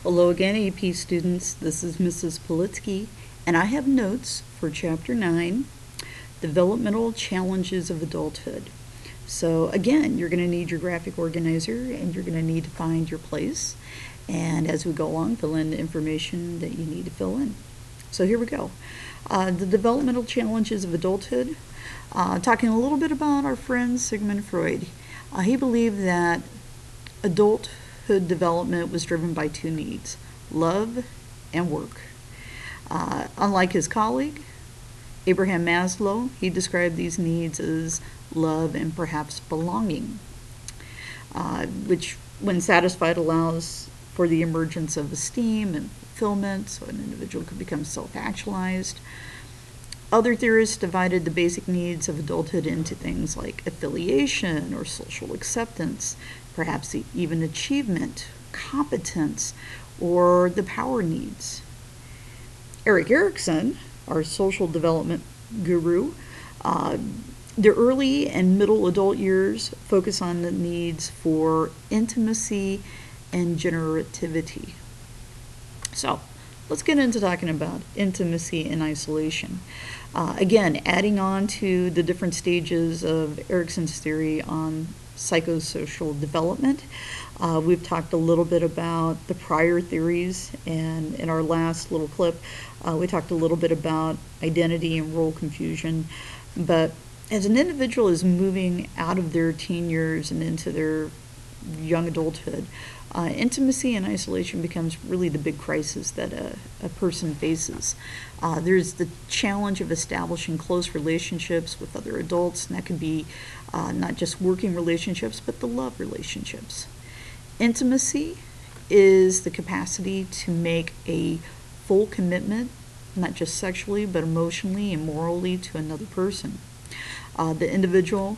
Hello again, AP students. This is Mrs. Politsky, and I have notes for Chapter 9, Developmental Challenges of Adulthood. So again, you're going to need your graphic organizer, and you're going to need to find your place. And as we go along, fill in the information that you need to fill in. So here we go. The developmental challenges of adulthood. Talking a little bit about our friend Sigmund Freud. He believed that adulthood development was driven by two needs: love and work. Unlike his colleague, Abraham Maslow, he described these needs as love and perhaps belonging, which, when satisfied, allows for the emergence of esteem and fulfillment, so an individual could become self-actualized. Other theorists divided the basic needs of adulthood into things like affiliation or social acceptance, perhaps even achievement, competence, or the power needs. Erik Erikson, our social development guru, the early and middle adult years focus on the needs for intimacy and generativity. So let's get into talking about intimacy and isolation. Again, adding on to the different stages of Erikson's theory on psychosocial development. We've talked a little bit about the prior theories, and in our last little clip, we talked a little bit about identity and role confusion. But as an individual is moving out of their teen years and into their young adulthood, intimacy and isolation becomes really the big crisis that a person faces. There's the challenge of establishing close relationships with other adults, and that can be not just working relationships, but the love relationships. Intimacy is the capacity to make a full commitment, not just sexually, but emotionally and morally, to another person. The individual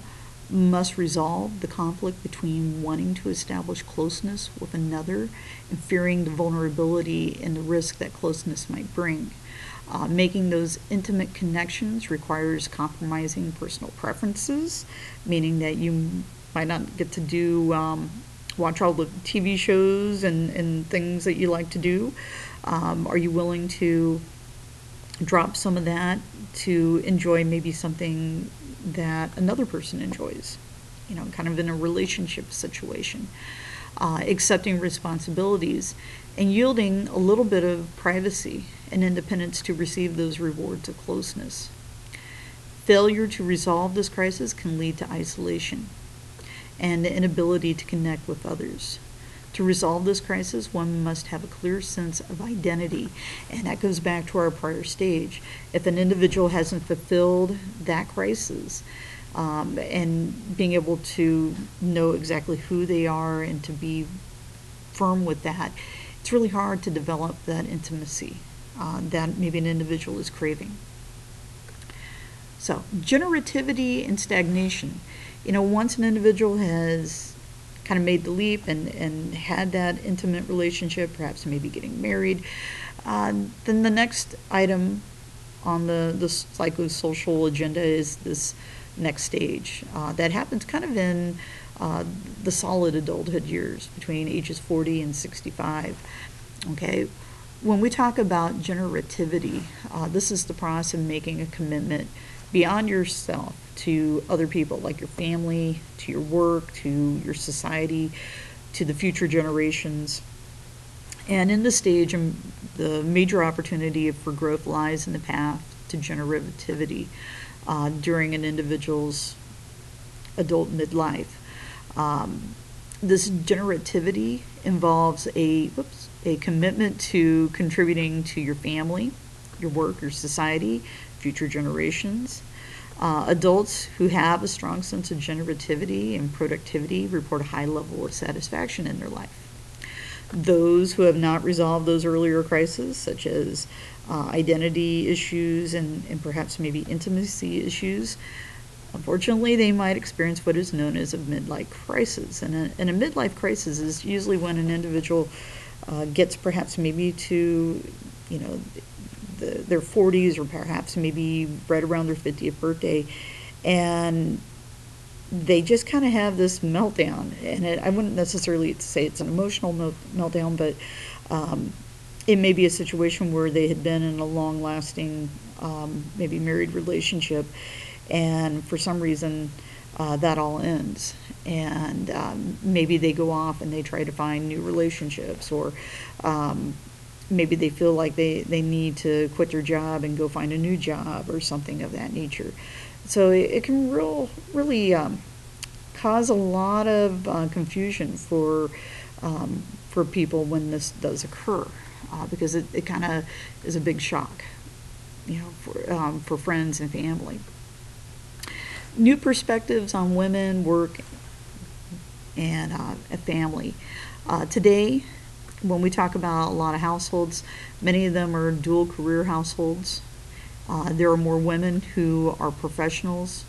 must resolve the conflict between wanting to establish closeness with another and fearing the vulnerability and the risk that closeness might bring. Making those intimate connections requires compromising personal preferences, meaning that you might not get to do watch all the TV shows and things that you like to do. Are you willing to drop some of that to enjoy maybe something that another person enjoys, kind of in a relationship situation? Accepting responsibilities and yielding a little bit of privacy and independence to receive those rewards of closeness. Failure to resolve this crisis can lead to isolation and the inability to connect with others. To resolve this crisis, one must have a clear sense of identity, and that goes back to our prior stage. If an individual hasn't fulfilled that crisis, and being able to know exactly who they are and to be firm with that, it's really hard to develop that intimacy that maybe an individual is craving. So, generativity and stagnation. Once an individual has kind of made the leap and had that intimate relationship, perhaps maybe getting married, then the next item on the psychosocial agenda is this next stage. That happens kind of in the solid adulthood years, between ages 40 and 65. Okay, when we talk about generativity, this is the process of making a commitment beyond yourself to other people, like your family, to your work, to your society, to the future generations. And in this stage, the major opportunity for growth lies in the path to generativity during an individual's adult midlife. This generativity involves a commitment to contributing to your family, your work, your society, future generations. Adults who have a strong sense of generativity and productivity report a high level of satisfaction in their life. Those who have not resolved those earlier crises, such as identity issues and perhaps maybe intimacy issues, unfortunately, they might experience what is known as a midlife crisis. And a midlife crisis is usually when an individual gets perhaps maybe to, their 40s, or perhaps maybe right around their 50th birthday, and they just kind of have this meltdown, and I wouldn't necessarily say it's an emotional meltdown, but it may be a situation where they had been in a long-lasting, maybe married relationship, and for some reason that all ends, and maybe they go off and they try to find new relationships, or maybe they feel like they need to quit their job and go find a new job or something of that nature. So it can really cause a lot of confusion for people when this does occur, because it kind of is a big shock, for friends and family. New perspectives on women, work, and a family. Today, when we talk about a lot of households, many of them are dual career households. There are more women who are professionals,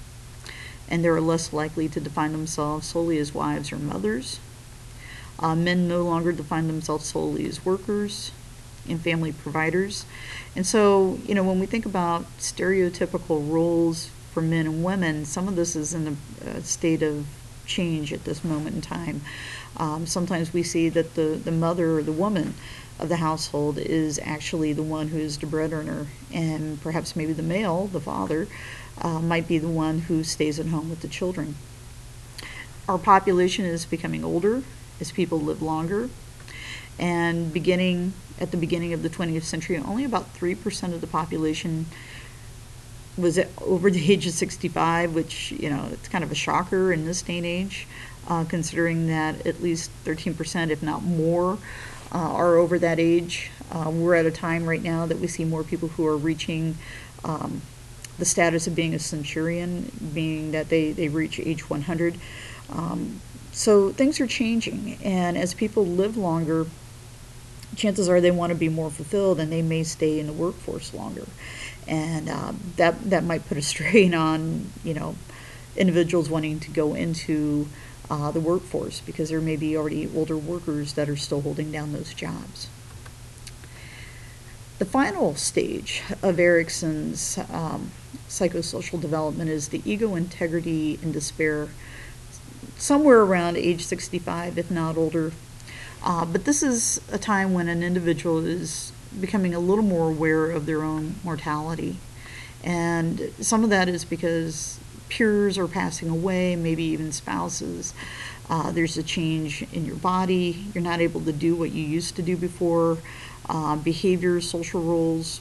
and they're less likely to define themselves solely as wives or mothers. Men no longer define themselves solely as workers and family providers. And so, when we think about stereotypical roles for men and women, some of this is in a state of change at this moment in time. Sometimes we see that the mother or the woman of the household is actually the one who is the breadwinner, and perhaps maybe the male, the father, might be the one who stays at home with the children. Our population is becoming older as people live longer, and at the beginning of the 20th century, only about 3% of the population was over the age of 65, which, it's kind of a shocker in this day and age, considering that at least 13%, if not more, are over that age. We're at a time right now that we see more people who are reaching the status of being a centurion, being that they reach age 100. So things are changing, and as people live longer, chances are they want to be more fulfilled, and they may stay in the workforce longer. And that might put a strain on, individuals wanting to go into the workforce, because there may be already older workers that are still holding down those jobs. The final stage of Erikson's psychosocial development is the ego, integrity, and despair, somewhere around age 65, if not older. But this is a time when an individual is becoming a little more aware of their own mortality. And some of that is because peers are passing away, maybe even spouses. There's a change in your body. You're not able to do what you used to do before. Behaviors, social roles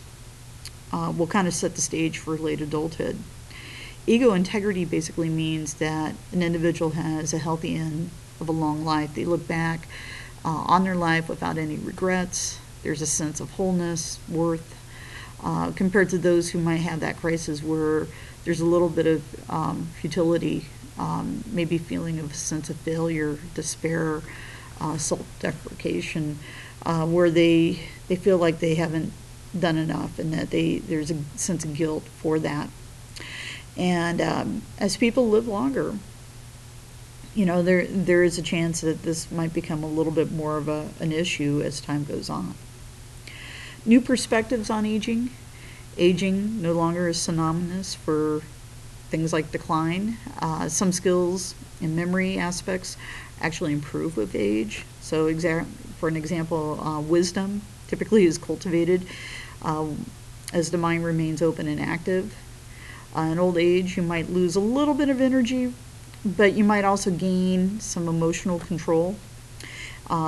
will kind of set the stage for late adulthood. Ego integrity basically means that an individual has a healthy end of a long life. They look back on their life without any regrets. There's a sense of wholeness, worth, compared to those who might have that crisis where there's a little bit of futility, maybe feeling of a sense of failure, despair, self-deprecation, where they feel like they haven't done enough, and that there's a sense of guilt for that. And as people live longer, there is a chance that this might become a little bit more of an issue as time goes on. New perspectives on aging. Aging no longer is synonymous for things like decline. Some skills and memory aspects actually improve with age. So for an example, wisdom typically is cultivated as the mind remains open and active. In old age, you might lose a little bit of energy, but you might also gain some emotional control,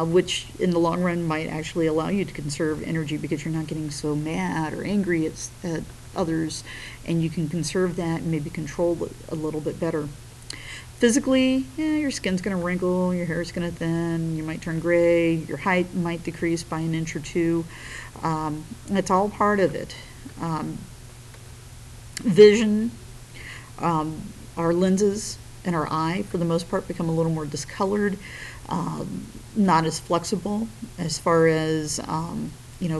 which in the long run might actually allow you to conserve energy, because you're not getting so mad or angry at others, and you can conserve that and maybe control it a little bit better. Physically, your skin's going to wrinkle, your hair's going to thin, you might turn gray, your height might decrease by an inch or two. It's all part of it. Vision, our lenses in our eye, for the most part, become a little more discolored, not as flexible as far as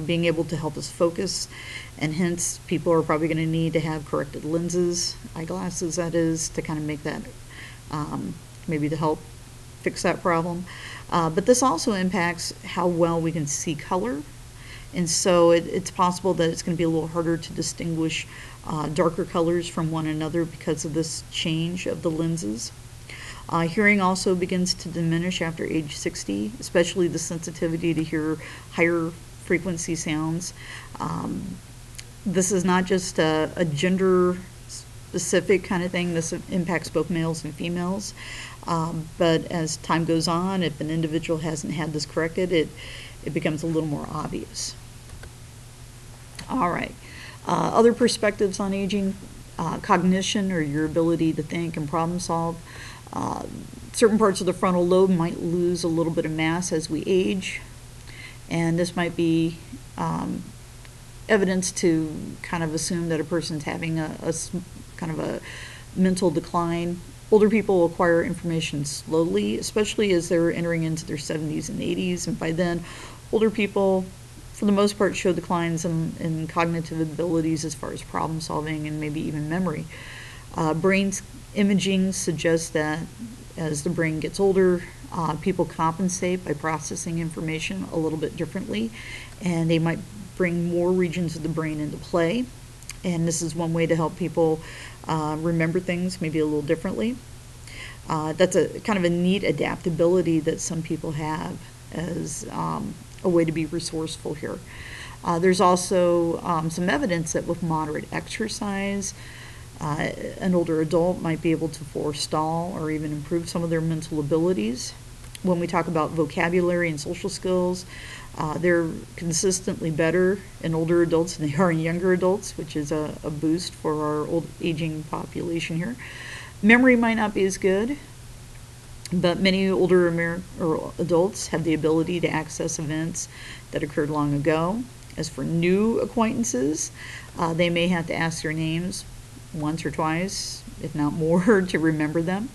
being able to help us focus, and hence people are probably going to need to have corrected lenses, eyeglasses that is, to kind of make that, maybe to help fix that problem. But this also impacts how well we can see color, and so it's possible that it's going to be a little harder to distinguish darker colors from one another because of this change of the lenses. Hearing also begins to diminish after age 60, especially the sensitivity to hear higher frequency sounds. This is not just a gender specific kind of thing. This impacts both males and females. But as time goes on, if an individual hasn't had this corrected, it becomes a little more obvious. All right. Other perspectives on aging, cognition, or your ability to think and problem solve. Certain parts of the frontal lobe might lose a little bit of mass as we age, and this might be evidence to kind of assume that a person's having a kind of a mental decline. Older people acquire information slowly, especially as they're entering into their 70s and 80s, and by then, older people, for the most part, show declines in cognitive abilities as far as problem solving and maybe even memory. Brain imaging suggests that as the brain gets older, people compensate by processing information a little bit differently, and they might bring more regions of the brain into play. And this is one way to help people remember things maybe a little differently. That's a kind of a neat adaptability that some people have as a way to be resourceful here. There's also some evidence that with moderate exercise, an older adult might be able to forestall or even improve some of their mental abilities. When we talk about vocabulary and social skills, they're consistently better in older adults than they are in younger adults, which is a boost for our old aging population here. Memory might not be as good, but many older adults have the ability to access events that occurred long ago. As for new acquaintances, they may have to ask their names once or twice, if not more, to remember them.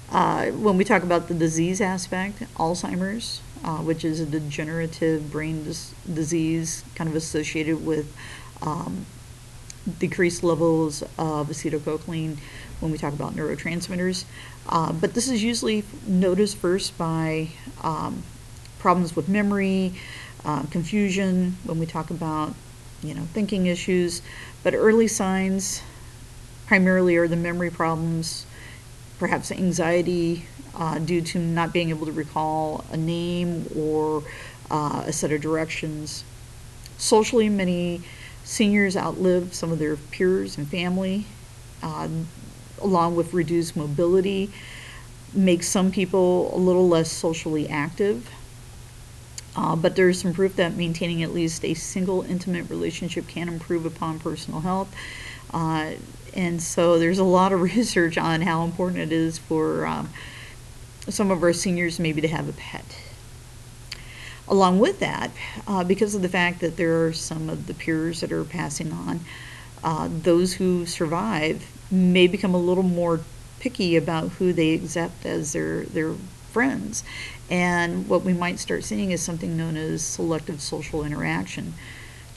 When we talk about the disease aspect, Alzheimer's, which is a degenerative brain disease kind of associated with decreased levels of acetylcholine when we talk about neurotransmitters. But this is usually noticed first by problems with memory, confusion when we talk about thinking issues. But early signs primarily are the memory problems, perhaps anxiety due to not being able to recall a name or a set of directions. Socially, many seniors outlive some of their peers and family, along with reduced mobility, makes some people a little less socially active. But there's some proof that maintaining at least a single intimate relationship can improve upon personal health. And so there's a lot of research on how important it is for some of our seniors maybe to have a pet. Along with that, because of the fact that there are some of the peers that are passing on, those who survive may become a little more picky about who they accept as their friends. And what we might start seeing is something known as selective social interaction,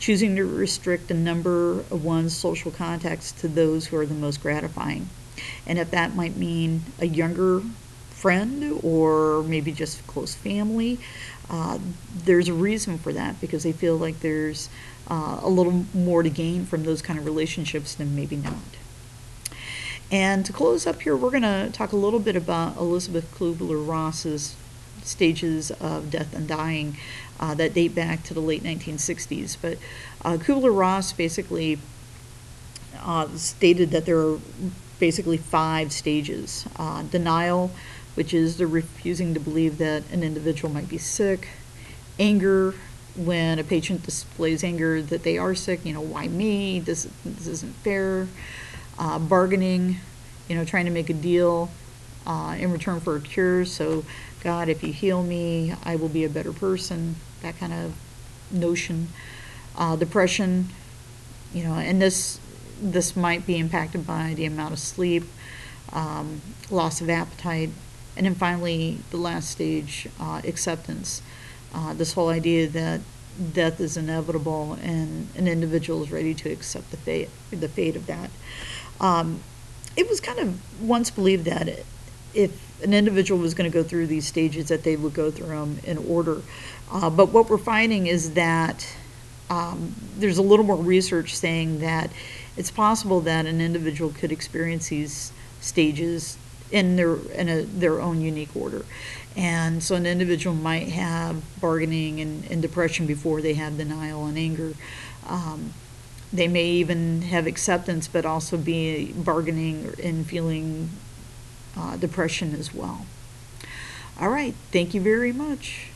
choosing to restrict the number of one's social contacts to those who are the most gratifying. And if that might mean a younger friend or maybe just close family, there's a reason for that, because they feel like there's a little more to gain from those kind of relationships than maybe not. And to close up here, we're going to talk a little bit about Elizabeth Kubler-Ross's stages of death and dying that date back to the late 1960s. But Kubler-Ross basically stated that there are basically 5 stages. Denial, which is the refusing to believe that an individual might be sick. Anger, when a patient displays anger that they are sick, why me? This isn't fair. Bargaining, trying to make a deal in return for a cure. So, God, if you heal me, I will be a better person. That kind of notion. Depression, and this might be impacted by the amount of sleep, loss of appetite, and then finally the last stage, acceptance. This whole idea that death is inevitable and an individual is ready to accept the fate of that. It was kind of once believed that if an individual was going to go through these stages, that they would go through them in order. But what we're finding is that there's a little more research saying that it's possible that an individual could experience these stages in their own unique order. And so an individual might have bargaining and depression before they have denial and anger. They may even have acceptance, but also be bargaining and feeling depression as well. All right, thank you very much.